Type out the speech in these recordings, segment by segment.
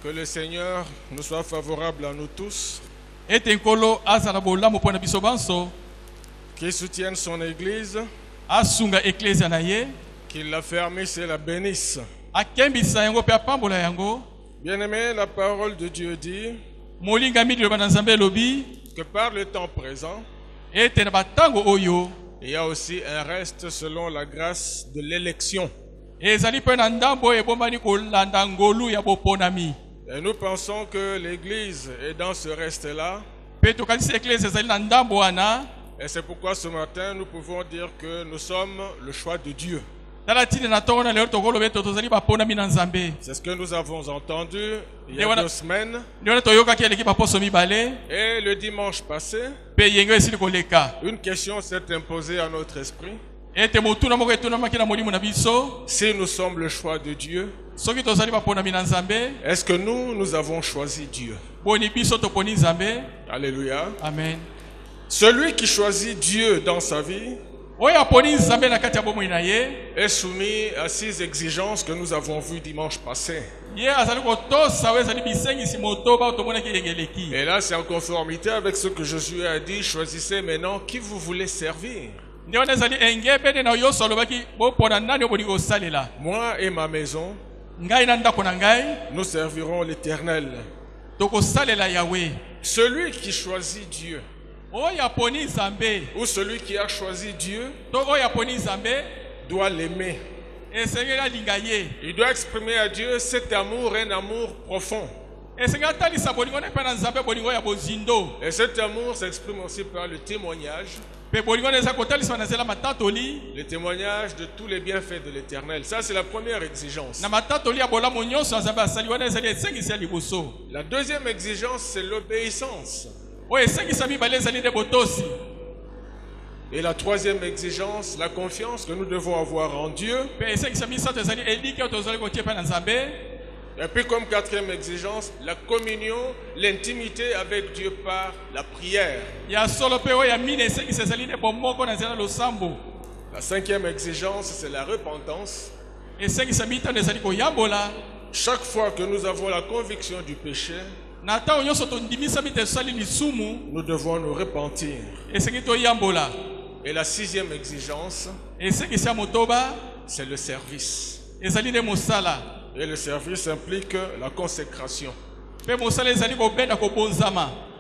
Que le Seigneur nous soit favorable à nous tous. Qu'il soutienne son Église. Qu'il l'affermisse et la bénisse. Bien-aimé, la parole de Dieu dit que par le temps présent, il y a aussi un reste selon la grâce de l'élection. Et nous pensons que l'Église est dans ce reste-là. Et c'est pourquoi ce matin, nous pouvons dire que nous sommes le choix de Dieu. C'est ce que nous avons entendu il y a 2 semaines. Et le dimanche passé, une question s'est imposée à notre esprit. Si nous sommes le choix de Dieu, est-ce que nous avons choisi Dieu? Alléluia. Amen. Celui qui choisit Dieu dans sa vie est soumis à 6 exigences que nous avons vues dimanche passé. Et là, c'est en conformité avec ce que Jésus a dit. Choisissez maintenant qui vous voulez servir. Moi et ma maison, nous servirons l'Éternel. Celui qui choisit Dieu, ou celui qui a choisi Dieu, doit l'aimer. Il doit exprimer à Dieu cet amour, un amour profond. Et cet amour s'exprime aussi par le témoignage. Le témoignage de tous les bienfaits de l'Éternel. Ça, c'est la première exigence. La deuxième exigence, c'est l'obéissance. Et la troisième exigence, la confiance que nous devons avoir en Dieu. Et puis comme quatrième exigence, la communion, l'intimité avec Dieu par la prière. La cinquième exigence, c'est la repentance. Chaque fois que nous avons la conviction du péché, nous devons nous repentir. Et la sixième exigence, c'est le service. Et le service implique la consécration.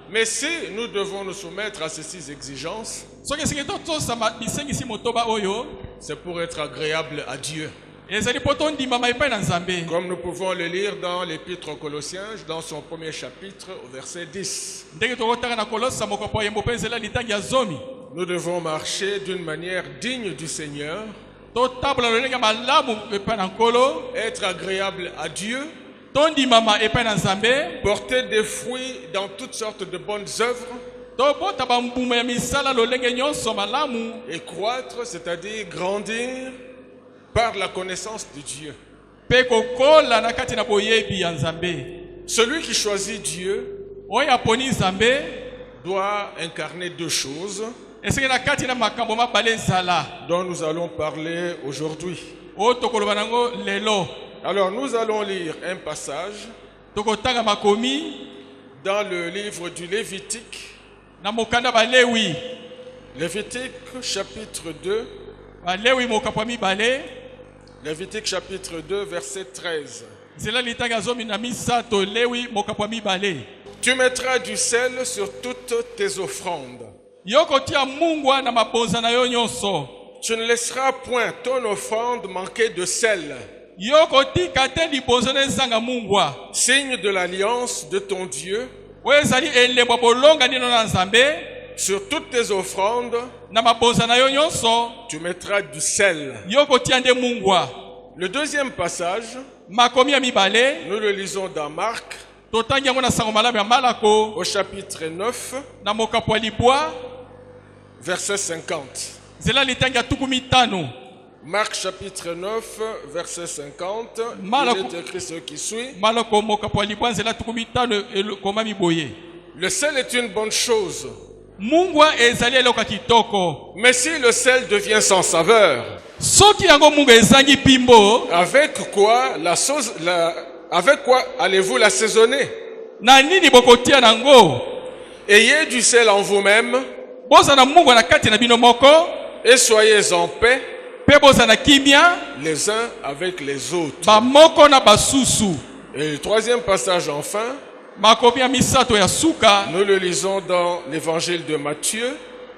Mais si nous devons nous soumettre à ces 6 exigences, c'est pour être agréable à Dieu. Comme nous pouvons le lire dans l'Épître aux Colossiens, dans son premier chapitre, au verset 10. Nous devons marcher d'une manière digne du Seigneur, être agréable à Dieu, porter des fruits dans toutes sortes de bonnes œuvres, et croître, c'est-à-dire grandir par la connaissance de Dieu. Celui qui choisit Dieu doit incarner 2 choses dont nous allons parler aujourd'hui. Alors nous allons lire un passage dans le livre du Lévitique. Lévitique chapitre 2. Lévitique chapitre 2 verset 13. Tu mettras du sel sur toutes tes offrandes. Tu ne laisseras point ton offrande manquer de sel. Signe de l'alliance de ton Dieu. Sur toutes tes offrandes, tu mettras du sel. Le deuxième passage, nous le lisons dans Marc, au chapitre 9, verset 50. Marc chapitre 9, verset 50, il est écrit ce qui suit. Le sel est une bonne chose. Mais si le sel devient sans saveur, avec quoi Avec quoi allez-vous l'assaisonner? Na nini bokotia nango? Ayez du sel en vous-même Boza na Mungu na kati na bino moko. et soyez en paix Pe boza na kimia. les uns avec les autres. Ba moko na basusu. Et le troisième passage enfin, Makomi ya misato ya suka. nous le lisons dans l'évangile de Matthieu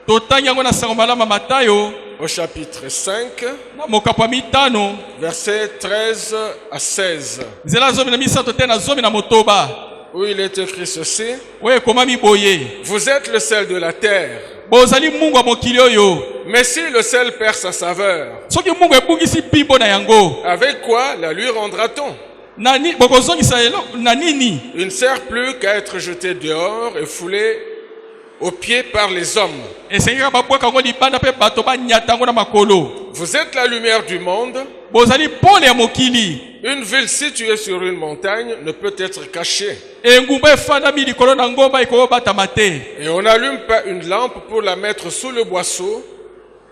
Totangi yango na sango malama Matayo. au chapitre 5, Na mokapo ya mitano. versets 13 à 16, Zela zomi na misato te na zomi na motoba. où il est écrit ceci: Oye komami boye. Vous êtes le sel de la terre. Bozali Mungu wa mokili oyo. Mais si le sel perd sa saveur, Soki Mungu ebungisi pimbo na yango. avec quoi la lui rendra-t-on? Nani bokozongisa na nini? Il ne sert plus qu'à être jeté dehors et foulé aux pieds par les hommes. Esengeka babwaka ngo libanda pe bato banyata ngo na makolo. Vous êtes la lumière du monde. Bozali pole ya mokili. Une ville située sur une montagne ne peut être cachée. Engumba efandami likolo na ngomba ekobata te. Et on n'allume pas une lampe pour la mettre sous le boisseau,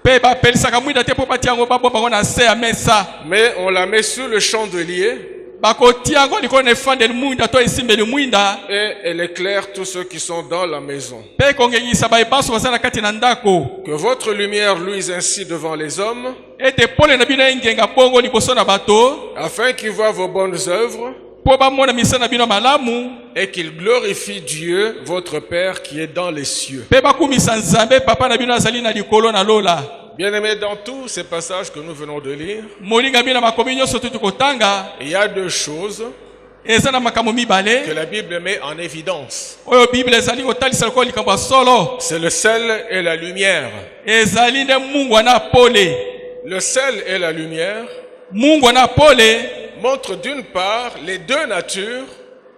Pe bapelisaka mwinda te po batia yango babomba ngo na se ya mesa. mais on la met sur le chandelier Bakotia yango likolo na efandeli mwinda to esimbeli mwinda. et elle éclaire tous ceux qui sont dans la maison. Pe kongengisa bayebaso baza na kati na ndako. Que votre lumière luise ainsi devant les hommes, Ete pole na bino engenga bongo liboso na bato. afin qu'ils voient vos bonnes œuvres Po bamona misala na bino malamu. et qu'ils glorifient Dieu, votre Père qui est dans les cieux. Pe bakumisa Nzambe papa na bino azali na likolo na lola. Bien-aimés, dans tous ces passages que nous venons de lire, Molinga bino makomi nyonso tutu kotanga. il y a deux choses Eza na makambo que mibale. la Bible met en évidence. Oyo Bible ezali kotalisa lokolo likambo ya solo. C'est le sel et la lumière. Ezali nde Mungu ana pole. Le sel et la lumière Mungu ana pole. montrent d'une part les deux natures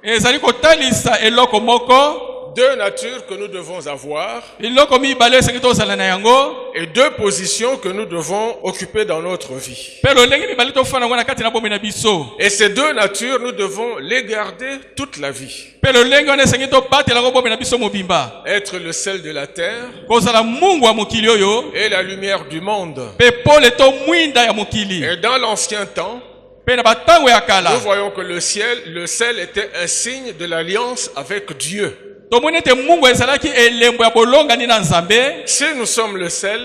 Ezali kotalisa eloko moko. deux natures que nous devons avoir Eloko mibale esengi tozala na yango. et deux positions que nous devons occuper dans notre vie. Pe lolenge mibale tofanda ngo na kati na bomoi na biso. Et ces deux natures, nous devons les garder toute la vie. Pe lolenge wana esengi tobatela ngo bomoi na biso mobimba. Être le sel de la terre Kozala Mungu wa mokili oyo. et la lumière du monde. Pe pole to mwinda ya mokili. Et dans l'ancien temps, Pe na batango ya kala. nous voyons que le sel était un signe de l'alliance avec Dieu. Tomoni ete Mungu ezalaki elembo ya bolongani na Nzambe. Si nous sommes le sel,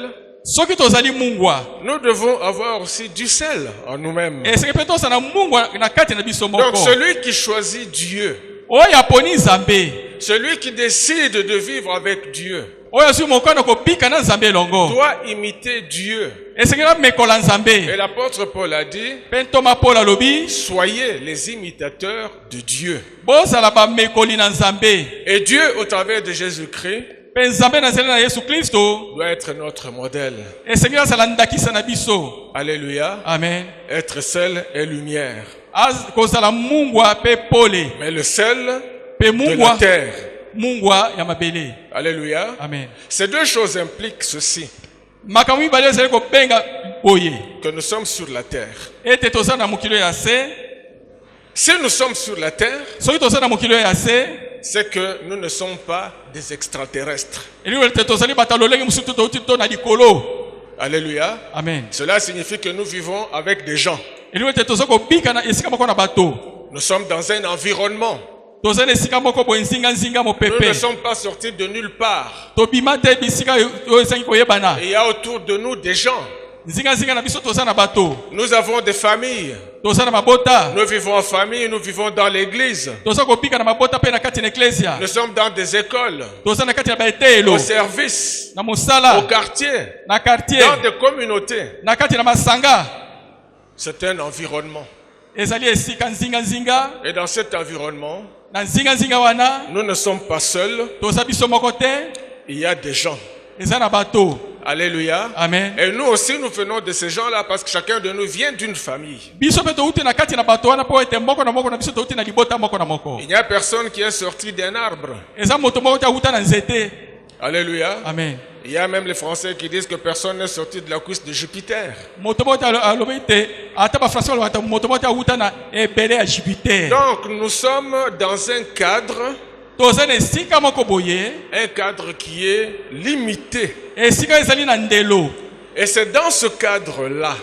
Soki tozali Mungu wa. nous devons avoir aussi du sel en nous-mêmes. Esengi pe tozala Mungu na kati na biso Donc moko. celui qui choisit Dieu, Oyo aponi Nzambe. celui qui décide de vivre avec Dieu, Oyo azwi mokano kobika na Nzambe elongo. doit imiter Dieu. Esengi na mekola Et Nzambe. l'apôtre Paul a dit: Pe ntoma Paul alobi. soyez les imitateurs de Dieu. Bozala ba mekoli na Nzambe. Et Dieu, au travers de Jésus-Christ, Pe Nzambe na zela na Yesu Kristo. doit être notre modèle. Esengi azala ndakisa na biso. Alléluia. Amen. Être sel et lumière. Kozala Mungu wa pe pole. Mais le sel Pe de Mungu la wa. terre. Mungu wa ya mabele. Alléluia. Amen. Ces deux choses impliquent ceci, Makambo mibale ezali kobenga boye. que nous sommes sur la terre. Ete tozala na mokilo ya se. Si nous sommes sur la terre, Soki tozala na mokilo ya se. c'est que nous ne sommes pas des extraterrestres. Eliwe te tozali bata lolenge musutu touti to na likolo. Alléluia. Amen. Cela signifie que nous vivons avec des gens. Eliwe te tozo kobika na esika moko na bato. Nous sommes dans un environnement. Tozali na esika moko boye nzinga Nous mopepe. ne sommes pas sortis de nulle part. Tobima te bisika oyo esengi koyebana. Et il y a autour de nous des gens. Nzinga na biso toza na bato. Nous avons des familles. Toza na mabota. Nous vivons en famille, nous vivons dans l'église. Toza kobika na mabota pe na kati na eklesia. Nous sommes dans des écoles, Toza na kati na baetelo. au service, Na mosala. au quartier, Na quartier. dans des communautés. Na kati na masanga. C'est un environnement. Ezali esika nzinga. Et dans cet environnement, Na nzinga wana. nous ne sommes pas seuls. Toza biso moko te. Il y a des gens. Eza na bato. Alléluia. Amen. Et nous aussi, nous venons de ces gens-là parce que chacun de nous vient d'une famille. Biso pe touti na kati na bato wana po ete moko na biso touti na libota moko na moko. Il n'y a personne qui est sorti d'un arbre. Eza moto moko ta uta na nzete. Alléluia. Amen. Il y a même les Français qui disent que personne n'est sorti de la cuisse de Jupiter. Moto moko ta alobi te ata ba français alobi moto moko ta uta na ebele ya Jupiter. Donc nous sommes dans un cadre Toza na esika moko boye. qui est limité. Esika ezali na ndelo. Et c'est dans ce cadre-là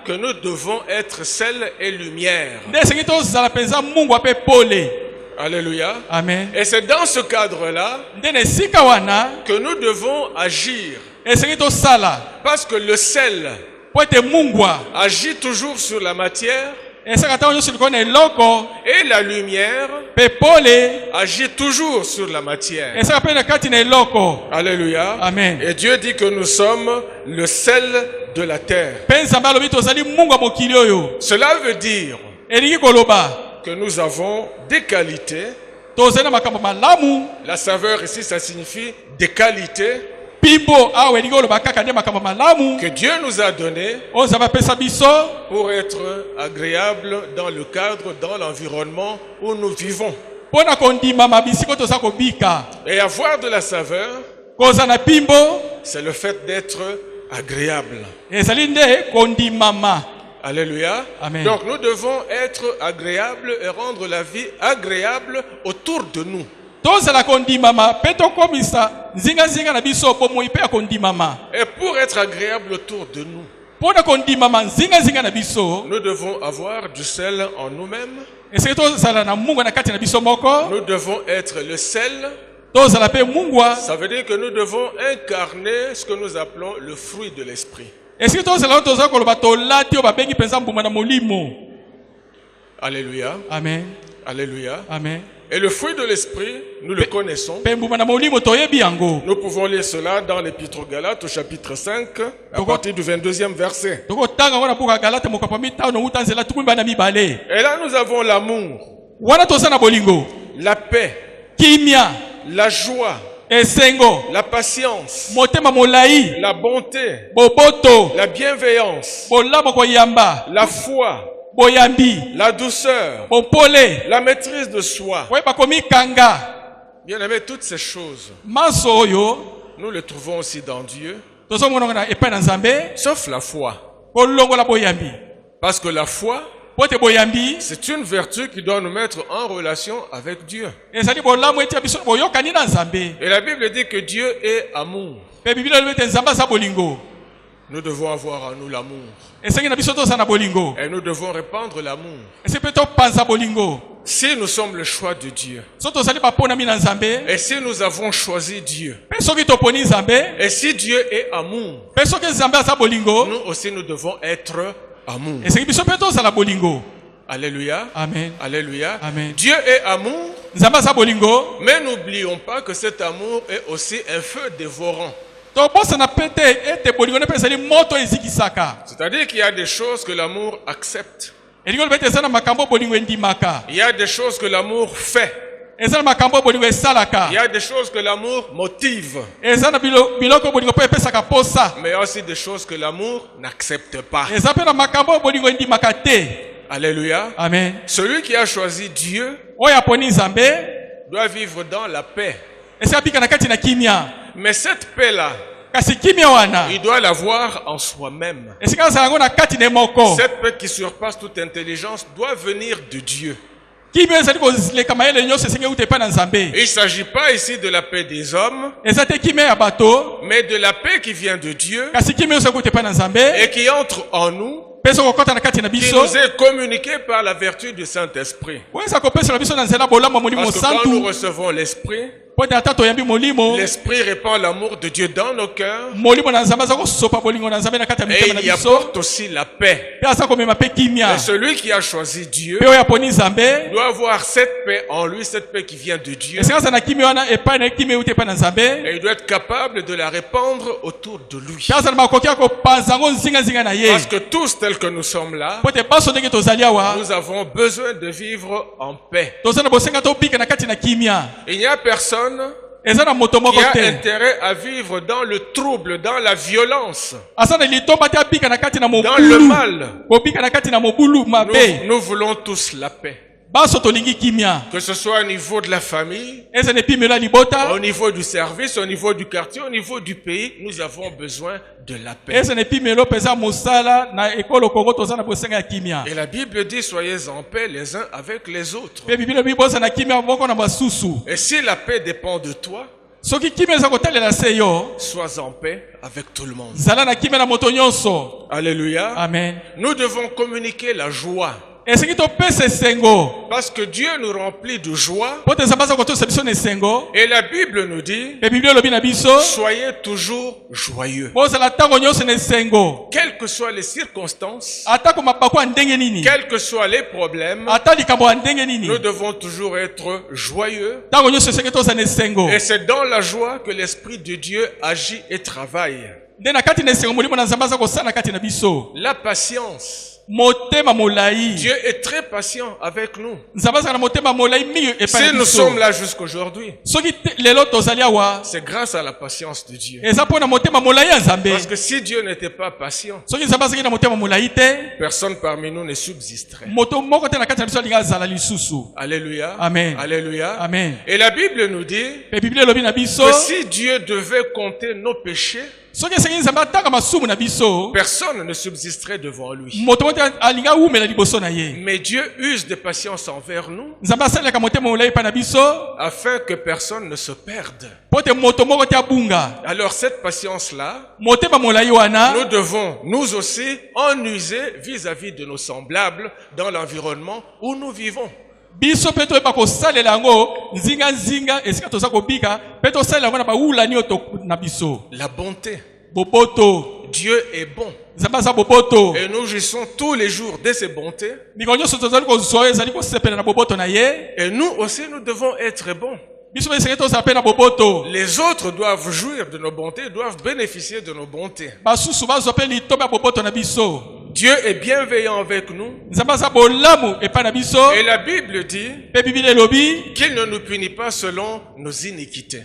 que nous devons être sel et lumière. Alléluia. Amen. Et c'est dans ce cadre-là que nous devons agir. Parce que le sel agit toujours sur la matière. Et la lumière agit toujours sur la matière. Alléluia. Amen. Et Dieu dit que nous sommes le sel de la terre. Cela veut dire que nous avons des qualités. La saveur ici, ça signifie des qualités que Dieu nous a donné pour être agréable dans le cadre, dans l'environnement où nous vivons. Et avoir de la saveur, c'est le fait d'être agréable. Alléluia. Amen. Donc nous devons être agréables et rendre la vie agréable autour de nous. Et pour être agréable autour de nous, nous devons avoir du sel en nous-mêmes. Nous devons être le sel. Ça veut dire que nous devons incarner ce que nous appelons le fruit de l'esprit. Alléluia. Amen. Alléluia. Amen. Et le fruit de l'esprit, nous le connaissons. Nous pouvons lire cela dans l'Épître aux Galates au chapitre 5, à partir du 22e verset. Et là, nous avons l'amour, la paix, la joie, la patience, la bonté, la bienveillance, la foi, la douceur, la maîtrise de soi. Bien aimé, toutes ces choses, nous les trouvons aussi dans Dieu, sauf la foi. Parce que la foi, c'est une vertu qui doit nous mettre en relation avec Dieu. Et la Bible dit que Dieu est amour. Nous devons avoir en nous l'amour. Et nous devons répandre l'amour. Si nous sommes le choix de Dieu, et si nous avons choisi Dieu, et si Dieu est amour, nous aussi nous devons être amour. Alléluia. Amen. Alléluia. Amen. Dieu est amour, mais n'oublions pas que cet amour est aussi un feu dévorant. C'est-à-dire qu'il y a des choses que l'amour accepte. Il y a des choses que l'amour fait. Il y a des choses que l'amour motive. Mais il y a aussi des choses que l'amour n'accepte pas. Alléluia. Amen. Celui qui a choisi Dieu doit vivre dans la paix. Mais cette paix-là, il doit l'avoir en soi-même. Cette paix qui surpasse toute intelligence doit venir de Dieu. Il ne s'agit pas ici de la paix des hommes, mais de la paix qui vient de Dieu et qui entre en nous, qui nous est communiquée par la vertu du Saint-Esprit. Parce que quand nous recevons l'Esprit, l'Esprit répand l'amour de Dieu dans nos cœurs et il y apporte aussi la paix. Et celui qui a choisi Dieu doit avoir cette paix en lui, cette paix qui vient de Dieu. Et il doit être capable de la répandre autour de lui. Parce que tous tels que nous sommes là, nous avons besoin de vivre en paix. Il n'y a personne qui a intérêt à vivre dans le trouble, dans la violence, dans le mal. Nous voulons tous la paix. Que ce soit au niveau de la famille, au niveau du service, au niveau du quartier, au niveau du pays, nous avons besoin de la paix. Et la Bible dit, soyez en paix les uns avec les autres. Et si la paix dépend de toi, Sois en paix avec tout le monde. Alléluia. Amen. Nous devons communiquer la joie. Parce que Dieu nous remplit de joie. Et la Bible nous dit, soyez toujours joyeux. Quelles que soient les circonstances, quels que soient les problèmes, nous devons toujours être joyeux. Et c'est dans la joie que l'Esprit de Dieu agit et travaille. La patience. Dieu est très patient avec nous. Si nous sommes là jusqu'aujourd'hui, c'est grâce à la patience de Dieu. Parce que si Dieu n'était pas patient, personne parmi nous ne subsisterait. Alléluia. Amen. Alléluia. Amen. Et la Bible nous dit que si Dieu devait compter nos péchés, personne ne subsisterait devant lui. Mais Dieu use de patience envers nous afin que personne ne se perde. Alors cette patience-là, nous devons nous aussi en user vis-à-vis de nos semblables dans l'environnement où nous vivons. La bonté. Dieu est bon. Et nous jouissons tous les jours de ses bontés. Et nous aussi nous devons être bons. Les autres doivent jouir de nos bontés, doivent bénéficier de nos bontés. Dieu est bienveillant avec nous. Et la Bible dit qu'il ne nous punit pas selon nos iniquités.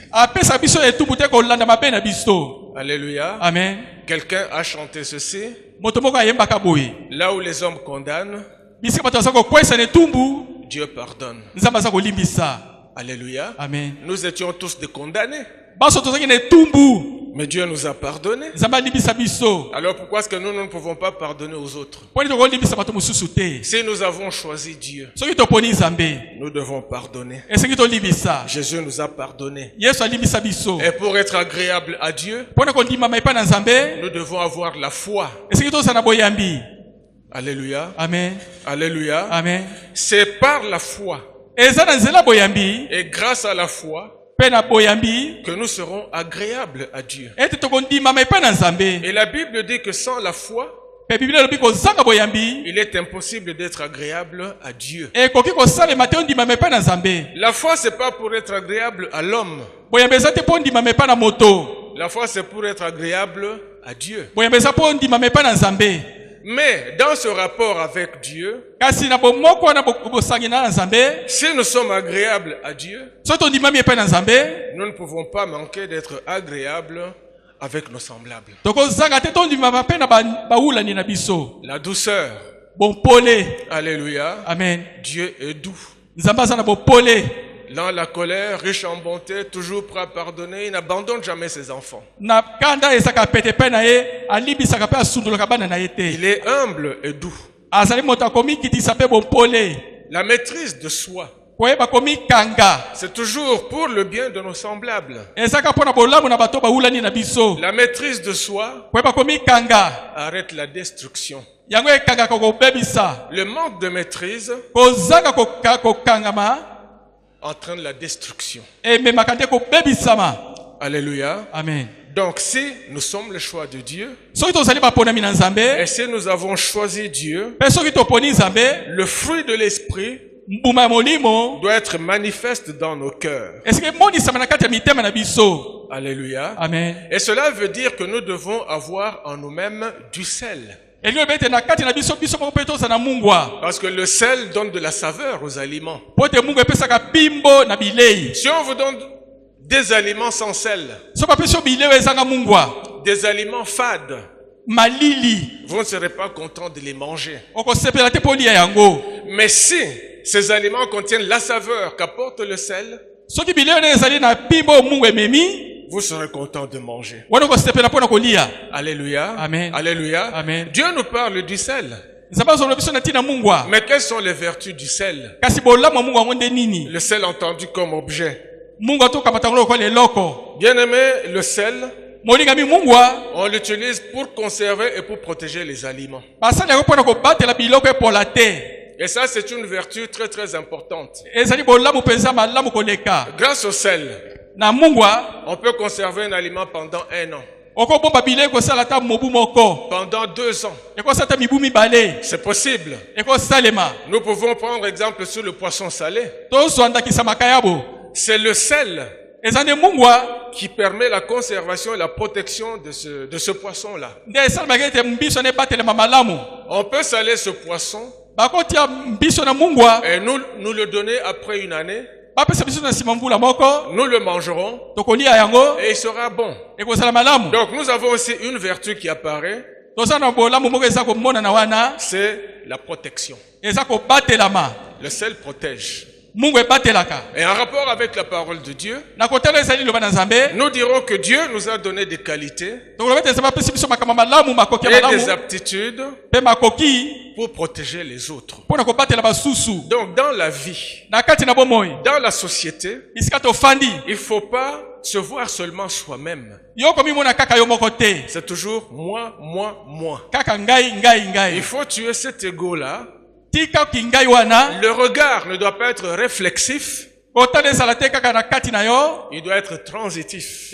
Alléluia. Amen. Quelqu'un a chanté ceci. Là où les hommes condamnent, Dieu pardonne. Alléluia. Amen. Nous étions tous des condamnés. Mais Dieu nous a pardonné. Alors pourquoi est-ce que nous ne pouvons pas pardonner aux autres? Si nous avons choisi Dieu, nous devons pardonner. Jésus nous a pardonné. Et pour être agréable à Dieu, nous devons avoir la foi. Alléluia. Amen. Alléluia. Amen. C'est par la foi et grâce à la foi que nous serons agréables à Dieu. Et la Bible dit que sans la foi, il est impossible d'être agréable à Dieu. La foi, c'est pas pour être agréable à l'homme. La foi, c'est pour être agréable à Dieu. Mais dans ce rapport avec Dieu, si nous sommes agréables à Dieu, nous ne pouvons pas manquer d'être agréables avec nos semblables. La douceur. Alléluia. Amen. Dieu est doux. Dans la colère, riche en bonté, toujours prêt à pardonner, il n'abandonne jamais ses enfants. Il est humble et doux. La maîtrise de soi, c'est toujours pour le bien de nos semblables. La maîtrise de soi arrête la destruction. Le manque de maîtrise entraîne la destruction. Alléluia. Amen. Donc si nous sommes le choix de Dieu, et si nous avons choisi Dieu, le fruit de l'esprit doit être manifeste dans nos cœurs. Alléluia. Amen. Et cela veut dire que nous devons avoir en nous-mêmes du sel. Parce que le sel donne de la saveur aux aliments. Si on vous donne des aliments sans sel, des aliments fades, vous ne serez pas content de les manger. Mais si ces aliments contiennent la saveur qu'apporte le sel, vous serez content de manger. Alléluia. Amen. Alléluia. Amen. Dieu nous parle du sel. Mais quelles sont les vertus du sel? Le sel entendu comme objet. Bien-aimé, le sel, on l'utilise pour conserver et pour protéger les aliments. Et ça, c'est une vertu très très importante. Grâce au sel, on peut conserver un aliment pendant 1 an. Pendant 2 ans. C'est possible. Nous pouvons prendre exemple sur le poisson salé. C'est le sel qui permet la conservation et la protection de ce poisson-là. On peut saler ce poisson et nous le donner après 1 année. Nous le mangerons et il sera bon. Donc nous avons aussi une vertu qui apparaît. C'est la protection. Le sel protège. Et en rapport avec la parole de Dieu, nous dirons que Dieu nous a donné des qualités et des aptitudes pour protéger les autres. Donc dans la vie, dans la société, il ne faut pas se voir seulement soi-même. C'est toujours moi, moi, moi. Il faut tuer cet ego-là. Le regard ne doit pas être réflexif. Il doit être transitif.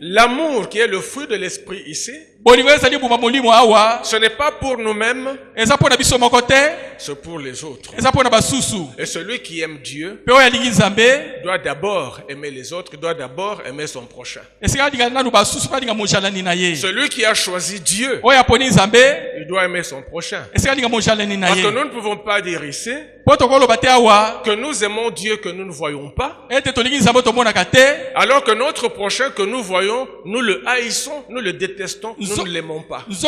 L'amour qui est le fruit de l'esprit ici, ce n'est pas pour nous-mêmes, c'est pour les autres. Et celui qui aime Dieu doit d'abord aimer les autres, doit d'abord aimer son prochain. Celui qui a choisi Dieu, il doit aimer son prochain. Parce que nous ne pouvons pas dire ici que nous aimons Dieu que nous ne voyons pas, alors que notre prochain que nous voyons, nous le haïssons, nous le détestons, nous ne l'aimons pas. Si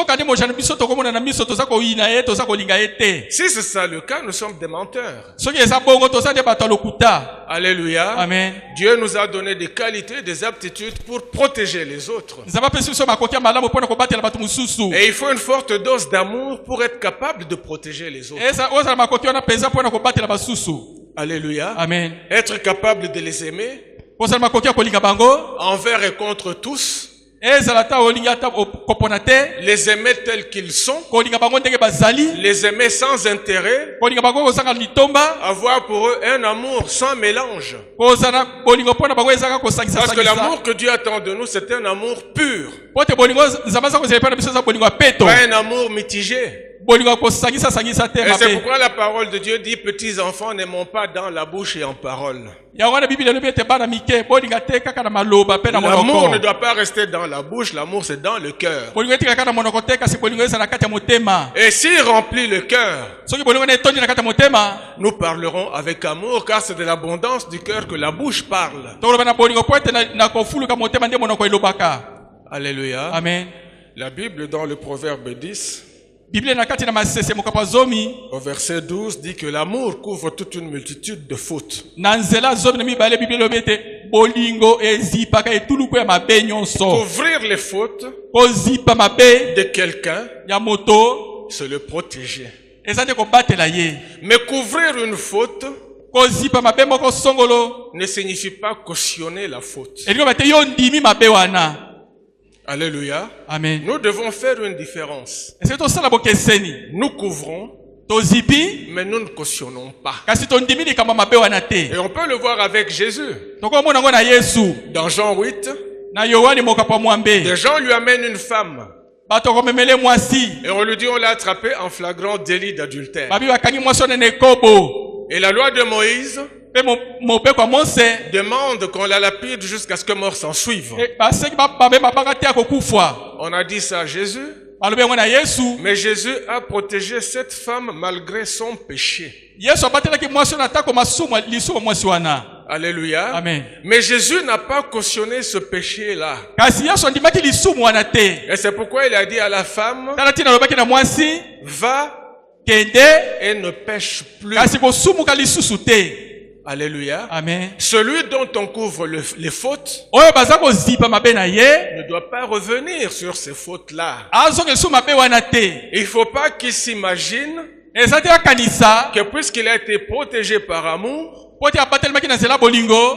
c'est ça le cas, nous sommes des menteurs. Alléluia. Amen. Dieu nous a donné des qualités, des aptitudes pour protéger les autres. Et il faut une forte dose d'amour pour être capable de protéger les autres. Alléluia. Amen. Être capable de les aimer envers et contre tous. Les aimer tels qu'ils sont. Les aimer sans intérêt. Avoir pour eux un amour sans mélange. Parce que l'amour que Dieu attend de nous, c'est un amour pur. Pas un amour mitigé. Et c'est pourquoi la parole de Dieu dit: petits enfants, n'aimons pas dans la bouche et en parole. L'amour ne doit pas rester dans la bouche, l'amour c'est dans le cœur. Et s'il remplit le cœur, nous parlerons avec amour, car c'est de l'abondance du cœur que la bouche parle. Alléluia. Amen. La Bible dans le Proverbe 10, au verset 12, dit que l'amour couvre toute une multitude de fautes. Couvrir les fautes de quelqu'un, c'est le protéger. Mais couvrir une faute ne signifie pas cautionner la faute. Alléluia. Amen. Nous devons faire une différence. Nous couvrons, mais nous ne cautionnons pas. Et on peut le voir avec Jésus. Dans Jean 8, des gens lui amènent une femme. Et on lui dit: on l'a attrapé en flagrant délit d'adultère. Et la loi de Moïse demande qu'on la lapide jusqu'à ce que mort s'en suive. On a dit ça à Jésus. Mais Jésus a protégé cette femme malgré son péché. Alléluia. Amen. Mais Jésus n'a pas cautionné ce péché-là. Et c'est pourquoi il a dit à la femme: va et ne pêche plus. Alléluia. Amen. Celui dont on couvre les fautes ne doit pas revenir sur ces fautes-là. Il ne faut pas qu'il s'imagine que puisqu'il a été protégé par amour,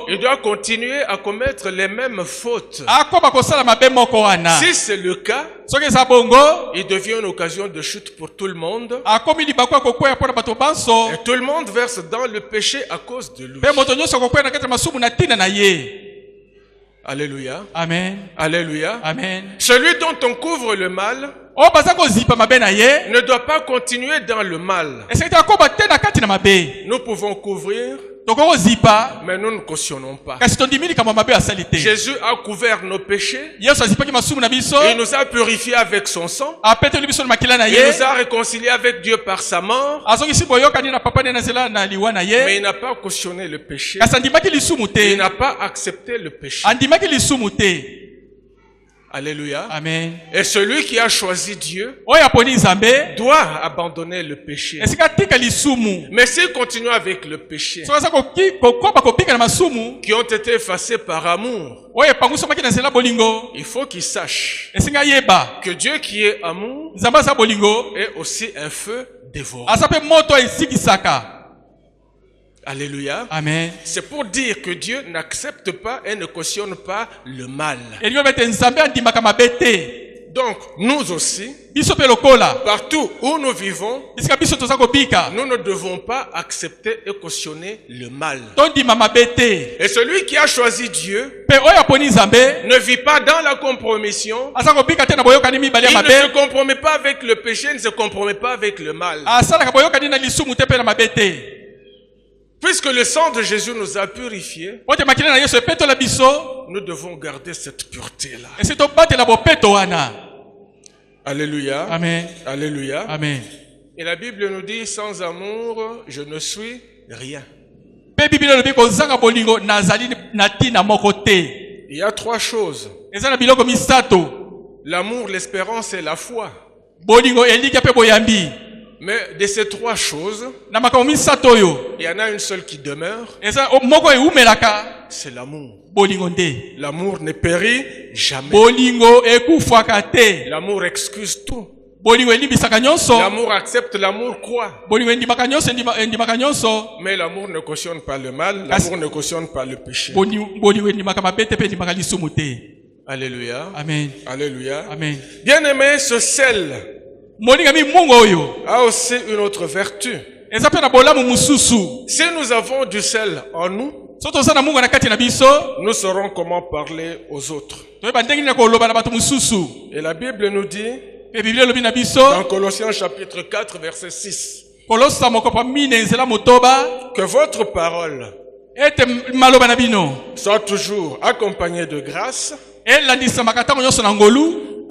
il doit continuer à commettre les mêmes fautes. Si c'est le cas, il devient une occasion de chute pour tout le monde. Et tout le monde verse dans le péché à cause de lui. Alléluia. Amen. Alléluia. Amen. Celui dont on couvre le mal ne doit pas continuer dans le mal. Nous pouvons couvrir, mais nous ne cautionnons pas. Jésus a couvert nos péchés. Il nous a purifiés avec son sang. Il nous a réconciliés avec Dieu par sa mort. Mais il n'a pas cautionné le péché. Il n'a pas accepté le péché. Alléluia. Amen. Et celui qui a choisi Dieu doit abandonner le péché. Mais s'il continue avec le péché, qui ont été effacés par amour, il faut qu'il sache que Dieu qui est amour est aussi un feu dévorant. Alléluia. Amen. C'est pour dire que Dieu n'accepte pas et ne cautionne pas le mal. Donc, nous aussi, partout où nous vivons, nous ne devons pas accepter et cautionner le mal. Et celui qui a choisi Dieu ne vit pas dans la compromission. Il ne se compromet pas avec le péché, il ne se compromet pas avec le mal. Puisque le sang de Jésus nous a purifiés, nous devons garder cette pureté-là. Alléluia. Amen. Alléluia. Amen. Et la Bible nous dit, sans amour, je ne suis rien. Il y a trois choses: l'amour, l'espérance et la foi. Mais de ces trois choses, il y en a une seule qui demeure. C'est l'amour. L'amour ne périt jamais. L'amour excuse tout. L'amour accepte, l'amour croit. Mais l'amour ne cautionne pas le mal, l'amour ne cautionne pas le péché. Alléluia. Amen. Alléluia. Amen. Bien-aimé, ce sel a aussi une autre vertu. Si nous avons du sel en nous, nous saurons comment parler aux autres. Et la Bible nous dit, dans Colossiens chapitre 4 verset 6, que votre parole soit toujours accompagnée de grâce,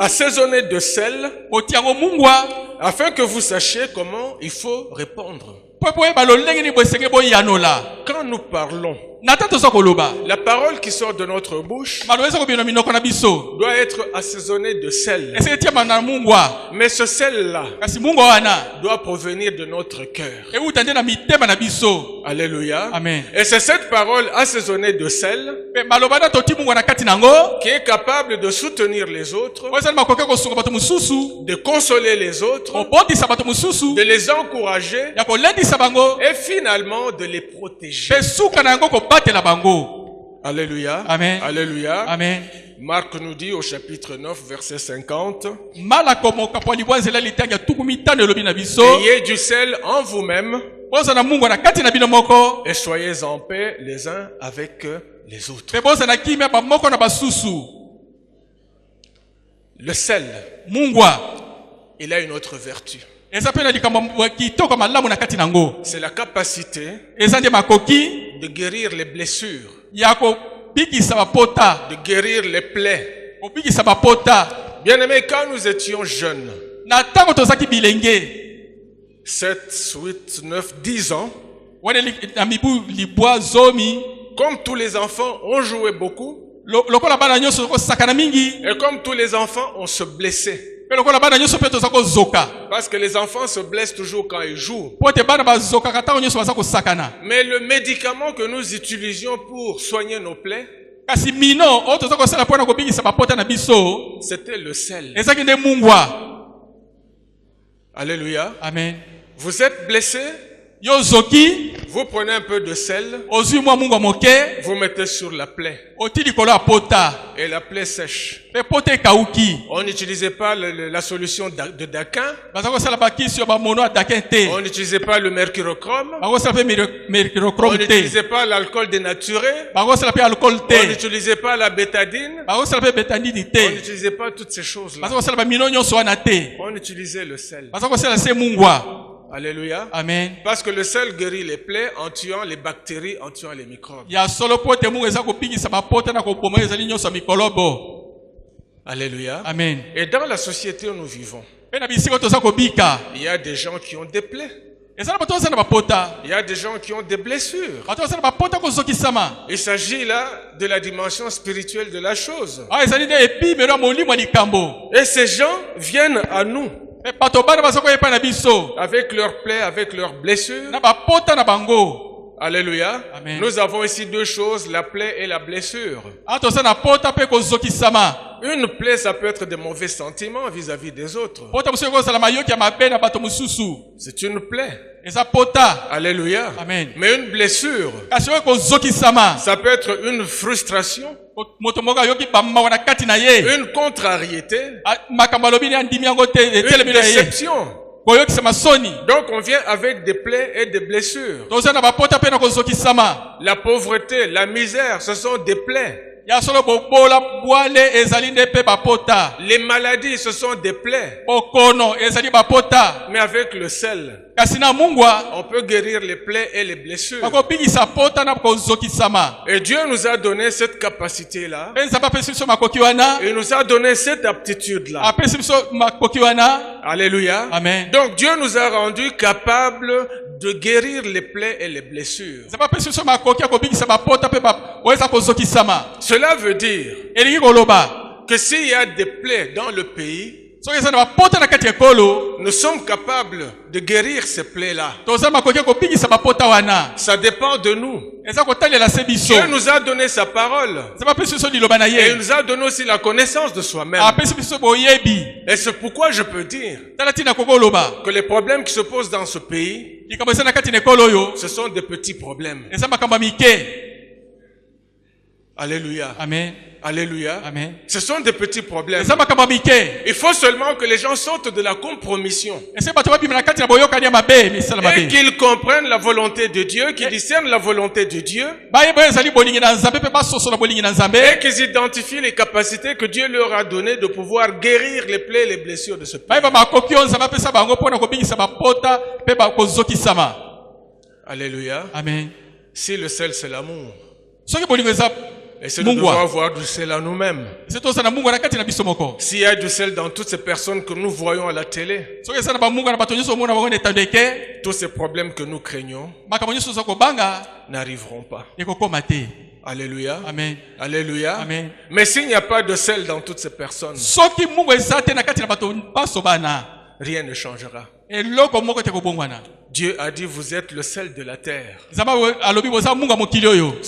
assaisonné de sel, afin que vous sachiez comment il faut répondre. Quand nous parlons, la parole qui sort de notre bouche doit être assaisonnée de sel. Mais ce sel-là doit provenir de notre cœur. Alléluia. Amen. Et c'est cette parole assaisonnée de sel qui est capable de soutenir les autres, de consoler les autres, de les encourager et finalement de les protéger. Alléluia. Amen. Alléluia. Amen. Marc nous dit au chapitre 9 verset 50, ayez du sel en vous-même et soyez en paix les uns avec les autres. Le sel, il a une autre vertu. C'est la capacité de guérir les blessures, de guérir les plaies. Bien-aimés, quand nous étions jeunes, 7, 8, 9, 10 ans, comme tous les enfants, on jouait beaucoup. Et comme tous les enfants, on se blessait. Parce que les enfants se blessent toujours quand ils jouent. Mais le médicament que nous utilisions pour soigner nos plaies, c'était le sel. Alléluia. Amen. Vous êtes blessé. Vous prenez un peu de sel. Vous mettez sur la plaie. Et la plaie sèche. On n'utilisait pas la solution de Daquin. On n'utilisait pas le mercurochrome. On n'utilisait pas l'alcool dénaturé. On n'utilisait pas la bétadine. On n'utilisait pas toutes ces choses-là. On utilisait le sel. Alléluia. Amen. Parce que le sel guérit les plaies en tuant les bactéries, en tuant les microbes. Alléluia. Amen. Et dans la société où nous vivons, il y a des gens qui ont des plaies. Il y a des gens qui ont des blessures. Il s'agit là de la dimension spirituelle de la chose. Et ces gens viennent à nous avec leurs plaies, avec leurs blessures. Alléluia. Amen. Nous avons ici deux choses, la plaie et la blessure. Une plaie, ça peut être des mauvais sentiments vis-à-vis des autres. C'est une plaie. Alléluia. Amen. Mais une blessure, ça peut être une frustration, une contrariété, une déception. Donc on vient avec des plaies et des blessures. La pauvreté, la misère, ce sont des plaies. Les maladies, ce sont des plaies. Mais avec le sel, on peut guérir les plaies et les blessures. Et Dieu nous a donné cette capacité-là. Il nous a donné cette aptitude-là. Alléluia. Amen. Donc Dieu nous a rendus capables de guérir les plaies et les blessures. Cela veut dire que s'il y a des plaies dans le pays, nous sommes capables de guérir ces plaies-là. Ça dépend de nous. Dieu nous a donné sa parole. Et il nous a donné aussi la connaissance de soi-même. Et c'est pourquoi je peux dire que les problèmes qui se posent dans ce pays, ce sont des petits problèmes. Alléluia. Amen. Alléluia. Amen. Ce sont des petits problèmes. Il faut seulement que les gens sortent de la compromission. Et qu'ils comprennent la volonté de Dieu, qu'ils discernent la volonté de Dieu. Et qu'ils identifient les capacités que Dieu leur a données de pouvoir guérir les plaies et les blessures de ce pays. Alléluia. Amen. Si le sel c'est l'amour. Et c'est nous devons avoir du sel à nous-mêmes. S'il y a du sel dans toutes ces personnes que nous voyons à la télé, tous ces problèmes que nous craignons n'arriveront pas. Alléluia. Amen. Alléluia. Amen. Mais s'il n'y a pas de sel dans toutes ces personnes, rien ne changera. Dieu a dit, vous êtes le sel de la terre. Ça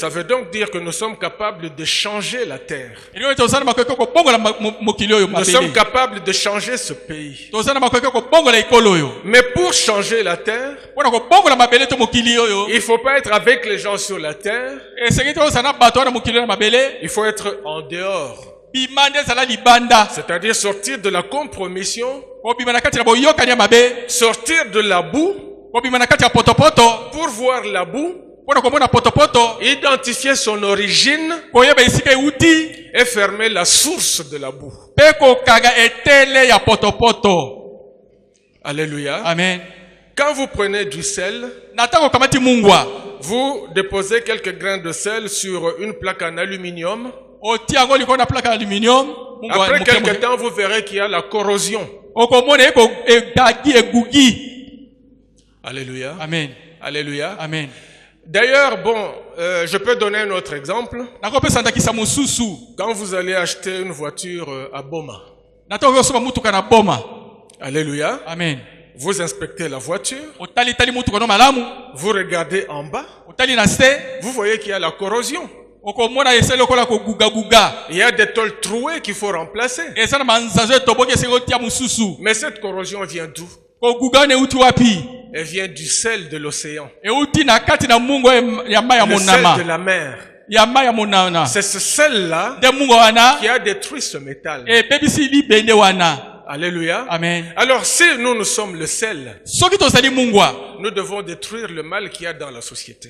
veut donc dire que nous sommes capables de changer la terre. Nous sommes capables de changer ce pays. Mais pour changer la terre, il ne faut pas être avec les gens sur la terre. Il faut être en dehors. C'est-à-dire sortir de la compromission, sortir de la boue, pour voir la boue, identifier son origine et fermer la source de la boue. Alléluia. Amen. Quand vous prenez du sel, vous déposez quelques grains de sel sur une plaque en aluminium. Après quelques temps, vous verrez qu'il y a la corrosion. Alléluia. Amen. Alléluia. Amen. D'ailleurs, je peux donner un autre exemple. Quand vous allez acheter une voiture à Boma. Alléluia. Amen. Vous inspectez la voiture. Vous regardez en bas. Vous voyez qu'il y a la corrosion. Il y a des tôles trouées qu'il faut remplacer. Mais cette corrosion vient d'où? Elle vient du sel de l'océan. Le sel de la mer. C'est ce sel-là qui a détruit ce métal. Alléluia. Amen. Alors si nous sommes le sel, nous devons détruire le mal qu'il y a dans la société.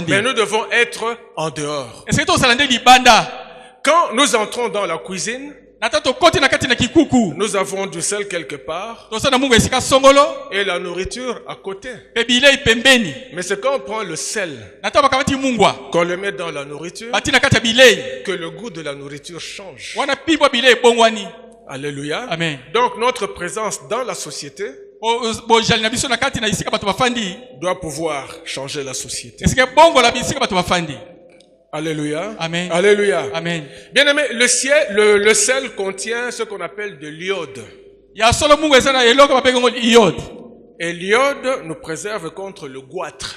Mais nous devons être en dehors. Quand nous entrons dans la cuisine, nous avons du sel quelque part et la nourriture à côté. Mais c'est quand on prend le sel, qu'on le met dans la nourriture, que le goût de la nourriture change. Alléluia. Amen. Donc notre présence dans la société doit pouvoir changer la société. Alléluia. Amen. Alléluia. Amen. Bien aimé, le sel contient ce qu'on appelle de l'iode. Et l'iode nous préserve contre le goitre.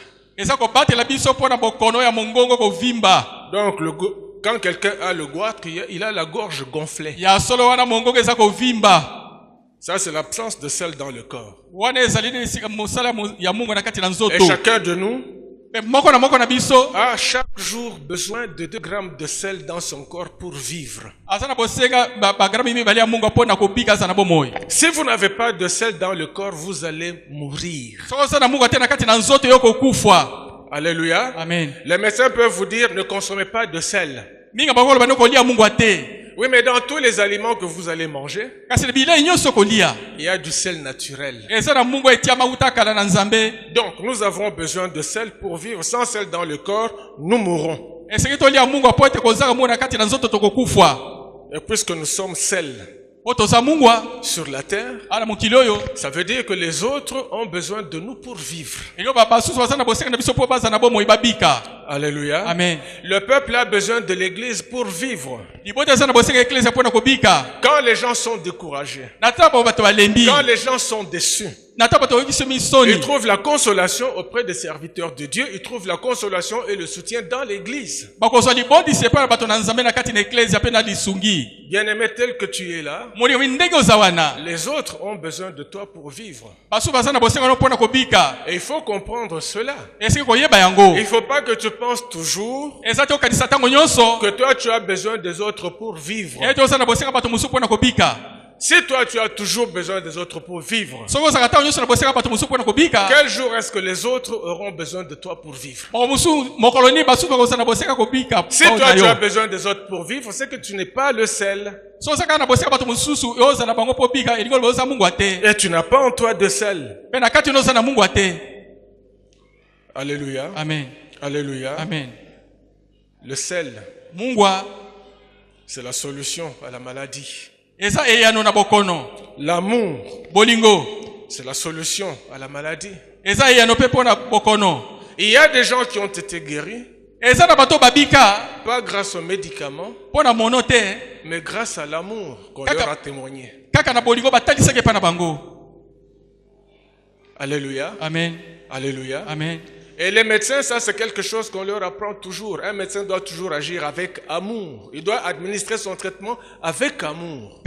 Donc quand quelqu'un a le goitre, il a la gorge gonflée. Ça, c'est l'absence de sel dans le corps. Et chacun de nous a chaque jour besoin de 2 grammes de sel dans son corps pour vivre. Si vous n'avez pas de sel dans le corps, vous allez mourir. Alléluia. Amen. Les médecins peuvent vous dire ne consommez pas de sel. Oui, mais dans tous les aliments que vous allez manger, il y a du sel naturel. Donc, nous avons besoin de sel pour vivre. Sans sel dans le corps, nous mourrons. Et puisque nous sommes sel sur la terre, ça veut dire que les autres ont besoin de nous pour vivre. Alléluia. Amen. Le peuple a besoin de l'église pour vivre. Quand les gens sont découragés, quand les gens sont déçus, ils trouvent la consolation auprès des serviteurs de Dieu. Ils trouvent la consolation et le soutien dans l'église. Bien-aimé, tel que tu es là, les autres ont besoin de toi pour vivre. Et il faut comprendre cela. Il ne faut pas que tu penses toujours que toi tu as besoin des autres pour vivre. Si toi tu as toujours besoin des autres pour vivre, quel jour est-ce que les autres auront besoin de toi pour vivre? Si toi tu as besoin des autres pour vivre, c'est que tu n'es pas le sel. Et tu n'as pas en toi de sel. Alléluia. Amen. Alléluia. Amen. Le sel, c'est la solution à la maladie. L'amour, c'est la solution à la maladie. Il y a des gens qui ont été guéris, pas grâce aux médicaments, mais grâce à l'amour qu'on leur a témoigné. Alléluia. Amen. Alléluia. Amen. Et les médecins, ça c'est quelque chose qu'on leur apprend toujours. Un médecin doit toujours agir avec amour. Il doit administrer son traitement avec amour.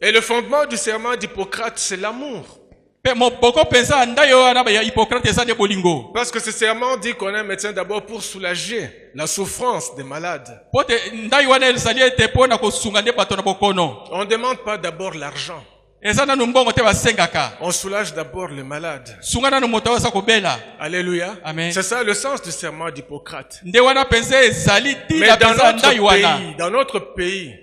Et le fondement du serment d'Hippocrate, c'est l'amour. Parce que ce serment dit qu'on est un médecin d'abord pour soulager la souffrance des malades. On ne demande pas d'abord l'argent. On soulage d'abord les malades. Alléluia. Amen. C'est ça le sens du serment d'Hippocrate. Mais dans notre pays,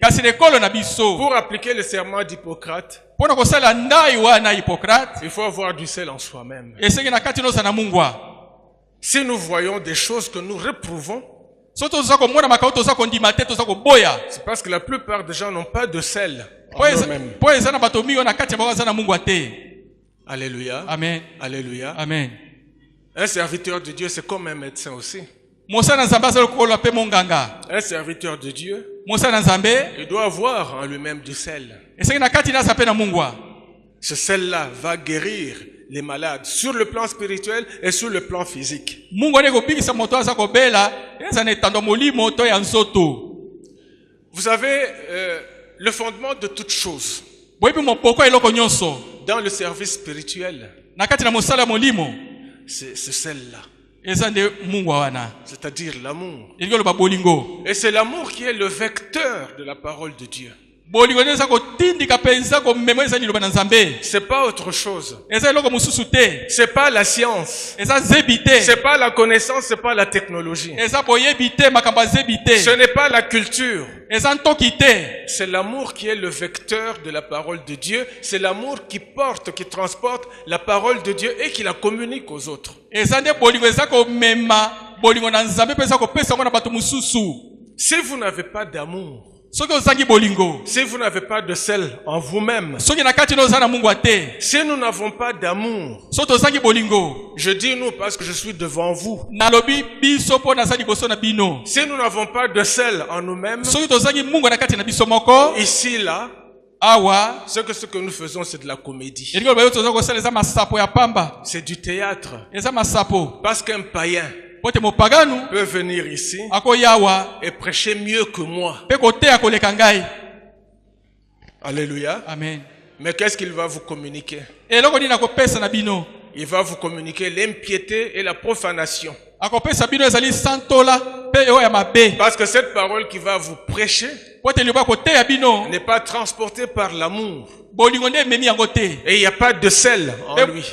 pour appliquer le serment d'Hippocrate, il faut avoir du sel en soi-même. Si nous voyons des choses que nous réprouvons, c'est parce que la plupart des gens n'ont pas de sel en eux-mêmes. Alléluia. Amen. Alléluia. Amen. Un serviteur de Dieu, c'est comme un médecin aussi. Un serviteur de Dieu, il doit avoir en lui-même du sel. Ce sel-là va guérir les malades sur le plan spirituel et sur le plan physique. Vous avez le fondement de toute chose. Dans le service spirituel, c'est celle-là. C'est-à-dire l'amour. Et c'est l'amour qui est le vecteur de la parole de Dieu. C'est pas autre chose. C'est pas la science. C'est pas la connaissance, c'est pas la technologie. Ce n'est pas la culture. C'est l'amour qui est le vecteur de la parole de Dieu. C'est l'amour qui porte, qui transporte la parole de Dieu et qui la communique aux autres. Si vous n'avez pas d'amour, si vous n'avez pas de sel en vous-même, si nous n'avons pas d'amour, je dis nous parce que je suis devant vous, si nous n'avons pas de sel en nous-mêmes, ici, là, ce que nous faisons, c'est de la comédie. C'est du théâtre. Parce qu'un païen peut venir ici et prêcher mieux que moi. Alléluia. Amen. Mais qu'est-ce qu'il va vous communiquer? Il va vous communiquer l'impiété et la profanation. Parce que cette parole qui va vous prêcher n'est pas transportée par l'amour. Et il n'y a pas de sel en lui.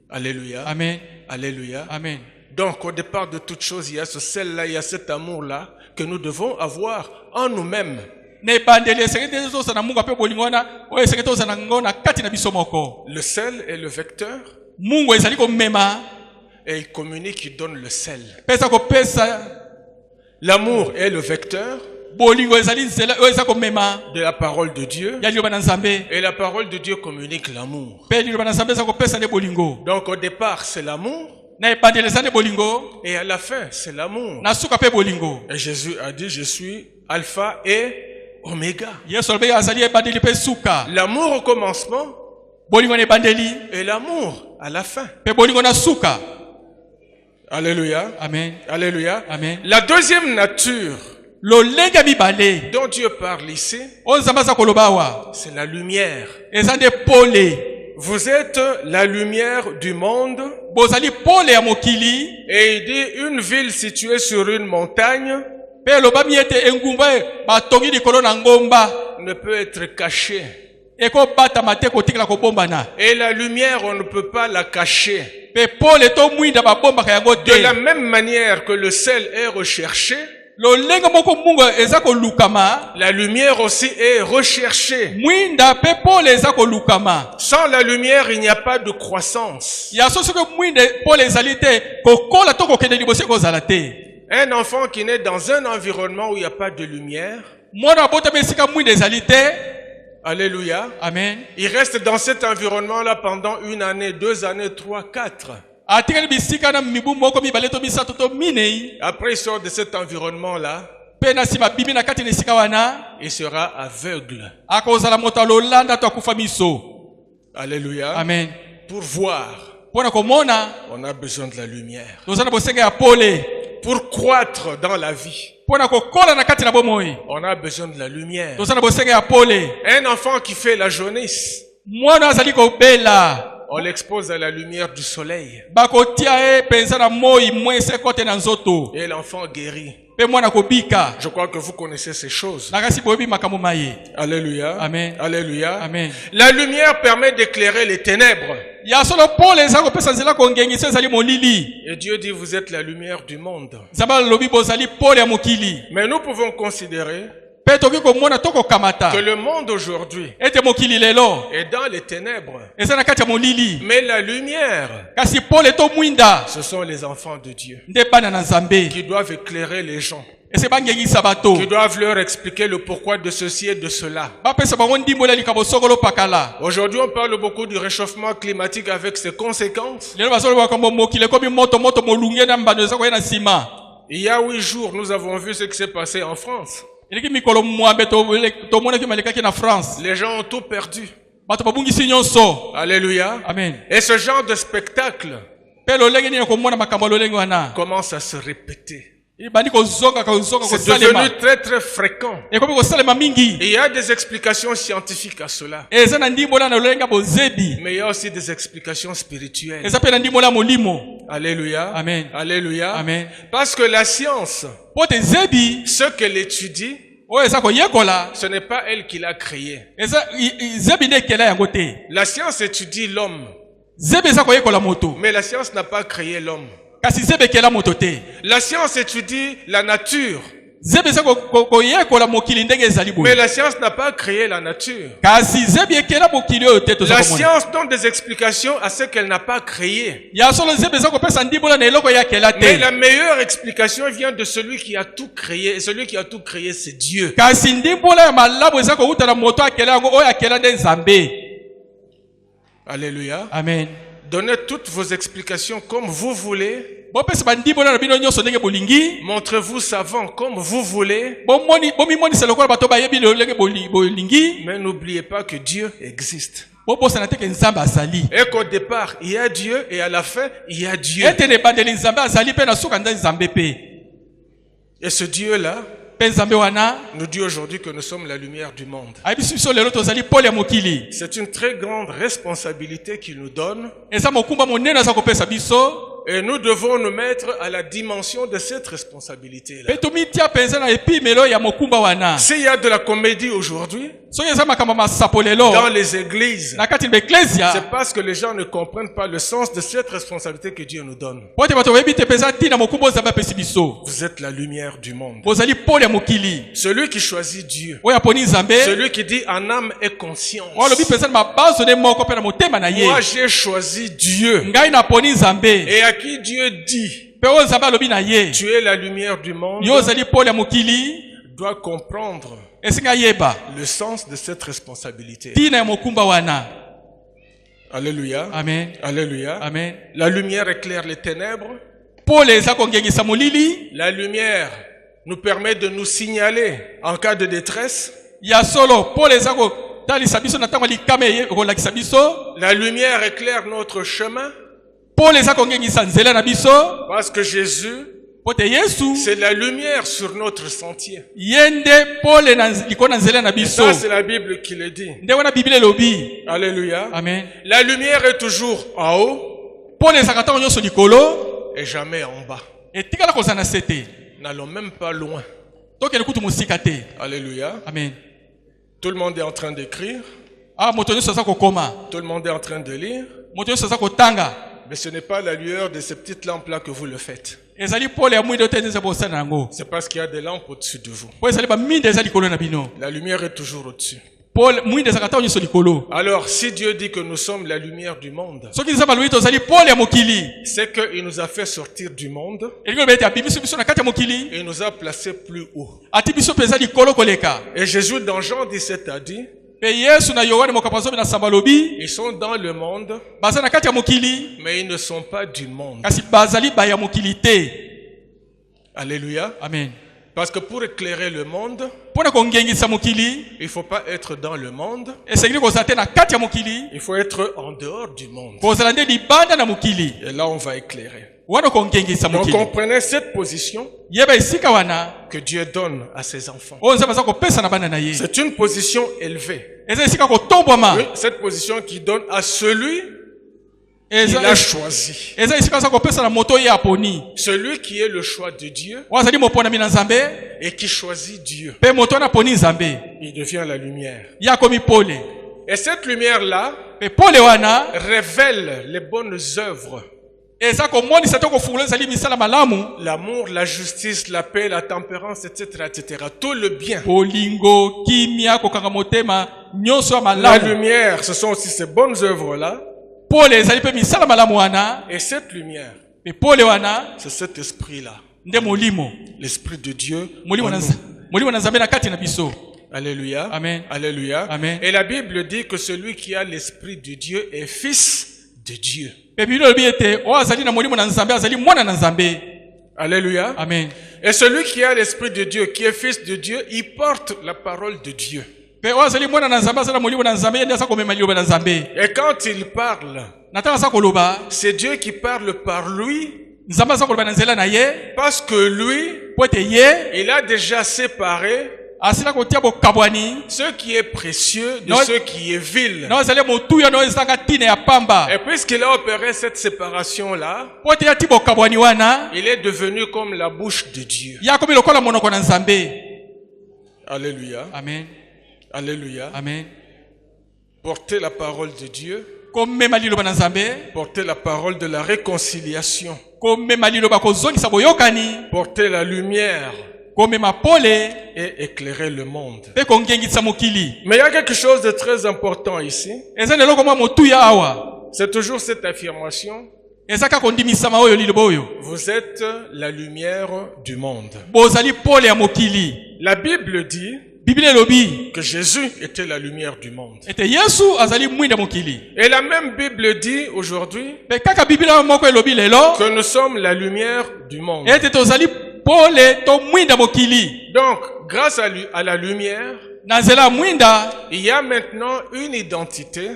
Alléluia. Amen. Alléluia. Amen. Donc, au départ de toute chose, il y a ce sel-là, il y a cet amour-là que nous devons avoir en nous-mêmes. Le sel est le vecteur. Et il communique, il donne le sel. L'amour est le vecteur de la parole de Dieu. Et la parole de Dieu communique l'amour. Donc au départ c'est l'amour. Et à la fin c'est l'amour. Et Jésus a dit, je suis alpha et oméga. L'amour au commencement et l'amour à la fin. Alléluia. Amen. Alléluia. Amen. La deuxième nature dont Dieu parle ici, c'est la lumière. Vous êtes la lumière du monde. Et il dit, une ville située sur une montagne ne peut être cachée. Et la lumière, on ne peut pas la cacher. De la même manière que le sel est recherché, la lumière aussi est recherchée. Sans la lumière, il n'y a pas de croissance. Un enfant qui naît dans un environnement où il n'y a pas de lumière, alléluia, amen, il reste dans cet environnement-là pendant 1 année, 2 années, 3, 4. Après, il sort de cet environnement-là, il sera aveugle. Alléluia. Amen. Pour voir, on a besoin de la lumière. Pour croître dans la vie, on a besoin de la lumière. Un enfant qui fait la jaunisse, on l'expose à la lumière du soleil. Et l'enfant guérit. Je crois que vous connaissez ces choses. Alléluia. Amen. Alléluia. Amen. La lumière permet d'éclairer les ténèbres. Et Dieu dit, vous êtes la lumière du monde. Mais nous pouvons considérer que le monde aujourd'hui est dans les ténèbres. Mais la lumière, ce sont les enfants de Dieu qui doivent éclairer les gens, qui doivent leur expliquer le pourquoi de ceci et de cela. Aujourd'hui, on parle beaucoup du réchauffement climatique avec ses conséquences. Il y a 8 jours, nous avons vu ce qui s'est passé en France. Les gens ont tout perdu. Alléluia. Amen. Et ce genre de spectacle commence à se répéter. C'est devenu très très fréquent. Et il y a des explications scientifiques à cela. Mais il y a aussi des explications spirituelles. Alléluia. Amen. Alléluia. Amen. Parce que la science, ce qu'elle étudie, ce n'est pas elle qui l'a créé. La science étudie l'homme. Mais la science n'a pas créé l'homme. La science étudie la nature. Mais la science n'a pas créé la nature. La science donne des explications à ce qu'elle n'a pas créé. Mais la meilleure explication vient de celui qui a tout créé. Et celui qui a tout créé, c'est Dieu. Alléluia. Amen. Donnez toutes vos explications comme vous voulez. Montrez-vous savant comme vous voulez. Mais n'oubliez pas que Dieu existe. Et qu'au départ, il y a Dieu et à la fin, il y a Dieu. Et ce Dieu-là nous dit aujourd'hui que nous sommes la lumière du monde. C'est une très grande responsabilité qu'il nous donne. Et nous devons nous mettre à la dimension de cette responsabilité-là. S'il y a de la comédie aujourd'hui dans les églises, c'est parce que les gens ne comprennent pas le sens de cette responsabilité que Dieu nous donne. Vous êtes la lumière du monde. Celui qui choisit Dieu, celui qui dit en âme et conscience, moi j'ai choisi Dieu. Et à qui Dieu dit, tu es la lumière du monde, doit comprendre le sens de cette responsabilité. Alléluia. Amen. Alléluia. Amen. La lumière éclaire les ténèbres. La lumière nous permet de nous signaler en cas de détresse. La lumière éclaire notre chemin. Parce que Jésus, c'est la lumière sur notre sentier. Et ça, c'est la Bible qui le dit. Alléluia. Amen. La lumière est toujours en haut et jamais en bas. N'allons même pas loin. Alléluia. Amen. Tout le monde est en train d'écrire. Tout le monde est en train de lire. Mais ce n'est pas la lueur de ces petites lampes-là que vous le faites. C'est parce qu'il y a des lampes au-dessus de vous. La lumière est toujours au-dessus. Alors, si Dieu dit que nous sommes la lumière du monde, c'est qu'il nous a fait sortir du monde et il nous a placés plus haut. Et Jésus dans Jean 17 a dit, ils sont dans le monde, mais ils ne sont pas du monde. Alléluia. Amen. Parce que pour éclairer le monde, il ne faut pas être dans le monde. Il faut être en dehors du monde. Et là, on va éclairer. Donc, comprenez cette position que Dieu donne à ses enfants. C'est une position élevée. Oui, cette position qu'il donne à celui qu'il a choisi. Celui qui est le choix de Dieu et qui choisit Dieu, il devient la lumière. Et cette lumière-là révèle les bonnes œuvres. L'amour, la justice, la paix, la tempérance, etc., etc. Tout le bien. La lumière, ce sont aussi ces bonnes œuvres-là. Et cette lumière, c'est cet esprit-là. L'esprit de Dieu. Alléluia. Amen. Alléluia. Amen. Et la Bible dit que celui qui a l'esprit de Dieu est fils de Dieu. Alléluia. Amen. Et celui qui a l'esprit de Dieu, qui est fils de Dieu, il porte la parole de Dieu. Et quand il parle, c'est Dieu qui parle par lui. Parce que lui, il a déjà séparé ce qui est précieux de ce qui est vil. Et puisqu'il a opéré cette séparation-là, il est devenu comme la bouche de Dieu. Alléluia. Amen. Alléluia. Amen. Porter la parole de Dieu. Porter la parole de la réconciliation. Porter la lumière. Et éclairer le monde. Mais il y a quelque chose de très important ici. C'est toujours cette affirmation. Vous êtes la lumière du monde. La Bible dit que Jésus était la lumière du monde. Et la même Bible dit aujourd'hui que nous sommes la lumière du monde. Donc, grâce à la lumière, il y a maintenant une identité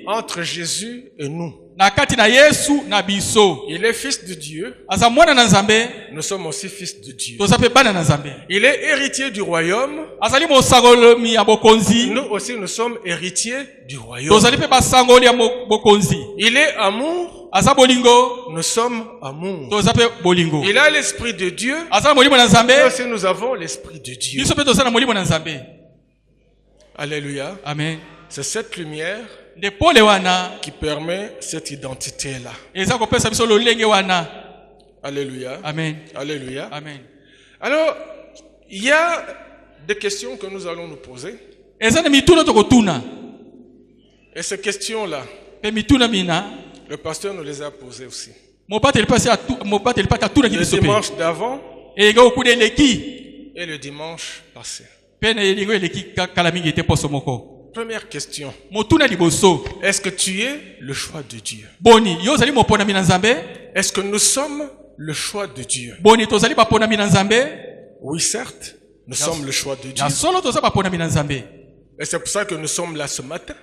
entre Jésus et nous. Il est fils de Dieu. Nous sommes aussi fils de Dieu. Il est héritier du royaume. Nous aussi, nous sommes héritiers du royaume. Il est amour. Nous sommes amour. Il a l'esprit de Dieu. Nous aussi, nous avons l'esprit de Dieu. Alléluia. Amen. C'est cette lumière qui permet cette identité-là. Alléluia. Amen. Alléluia. Amen. Alors, il y a des questions que nous allons nous poser. Et ces questions-là, le pasteur nous les a posées aussi. Le dimanche d'avant et le dimanche passé. Première question. Est-ce que tu es le choix de Dieu? Est-ce que nous sommes le choix de Dieu? Oui, certes, nous sommes le choix de Dieu. Et c'est pour ça que nous sommes là ce matin.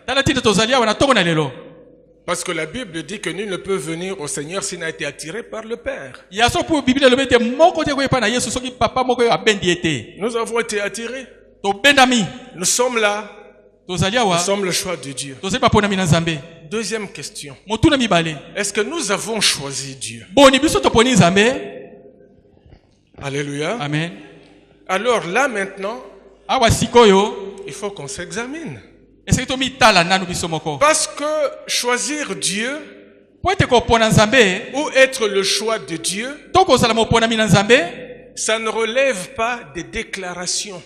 Parce que la Bible dit que nul ne peut venir au Seigneur s'il n'a été attiré par le Père. Nous avons été attirés. Nous sommes là. Nous sommes le choix de Dieu. Deuxième question. Est-ce que nous avons choisi Dieu? Alléluia. Amen. Alors là maintenant, il faut qu'on s'examine. Parce que choisir Dieu ou être le choix de Dieu, ça ne relève pas des déclarations.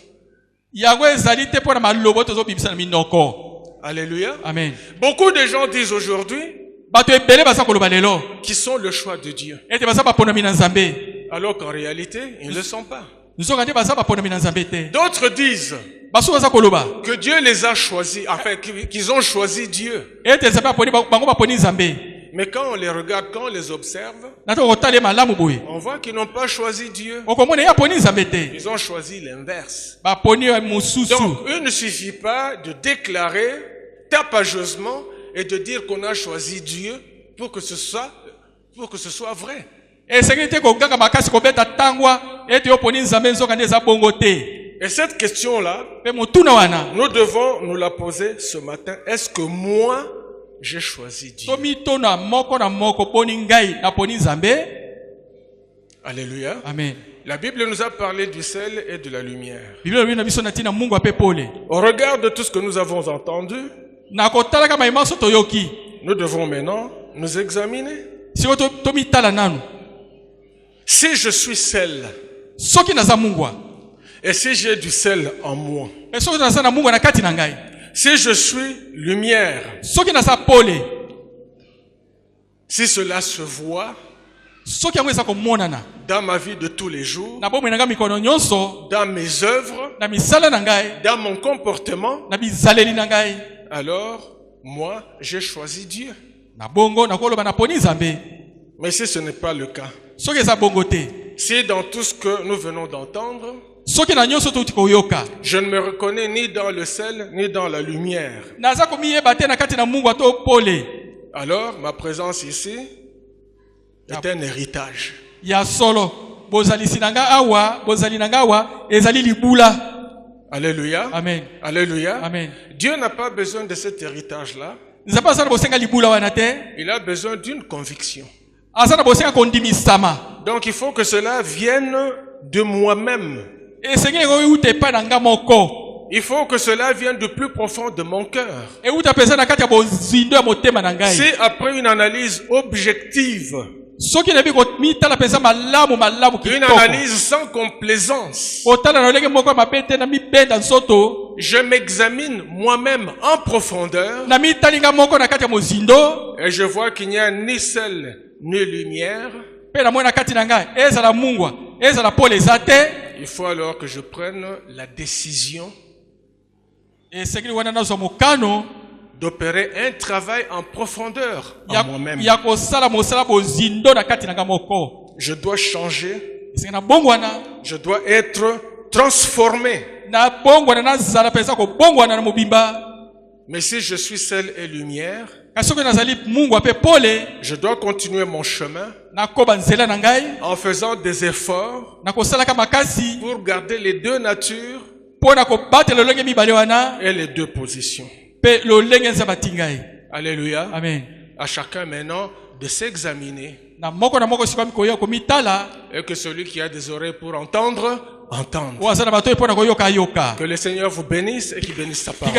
Alléluia. Amen. Beaucoup de gens disent aujourd'hui qu'ils sont le choix de Dieu. Alors qu'en réalité, ils ne le sont pas. D'autres disent que Dieu les a choisis, enfin qu'ils ont choisi Dieu. Mais quand on les regarde, quand on les observe, on voit qu'ils n'ont pas choisi Dieu. Ils ont choisi l'inverse. Donc, il ne suffit pas de déclarer tapageusement et de dire qu'on a choisi Dieu pour que ce soit vrai. Et cette question-là, nous devons nous la poser ce matin. Est-ce que moi, j'ai choisi Dieu? Alléluia. Amen. La Bible nous a parlé du sel et de la lumière. Au regard de tout ce que nous avons entendu, nous devons maintenant nous examiner. Si je suis sel, et si j'ai du sel en moi, si je suis lumière, si cela se voit dans ma vie de tous les jours, dans mes œuvres, dans mon comportement, alors moi j'ai choisi Dieu. Mais si ce n'est pas le cas, si dans tout ce que nous venons d'entendre, je ne me reconnais ni dans le sel ni dans la lumière, alors ma présence ici est un héritage. Ya solo. Bozali sinanga awa, bozali nangawa, ezali libula. Alléluia. Amen. Alléluia. Amen. Dieu n'a pas besoin de cet héritage-là. Il a besoin d'une conviction. Donc il faut que cela vienne de moi-même. Il faut que cela vienne du plus profond de mon cœur. C'est après une analyse objective, une analyse sans complaisance, je m'examine moi-même en profondeur et je vois qu'il n'y a ni sel ni lumière. Il faut alors que je prenne la décision d'opérer un travail en profondeur en moi-même. Je dois changer. Je dois être transformé. Mais si je suis sel et lumière, je dois continuer mon chemin en faisant des efforts pour garder les deux natures et les deux positions. Alléluia. Amen. À chacun maintenant de s'examiner. Et que celui qui a des oreilles pour entendre, entende. Que le Seigneur vous bénisse et qu'il bénisse sa parole.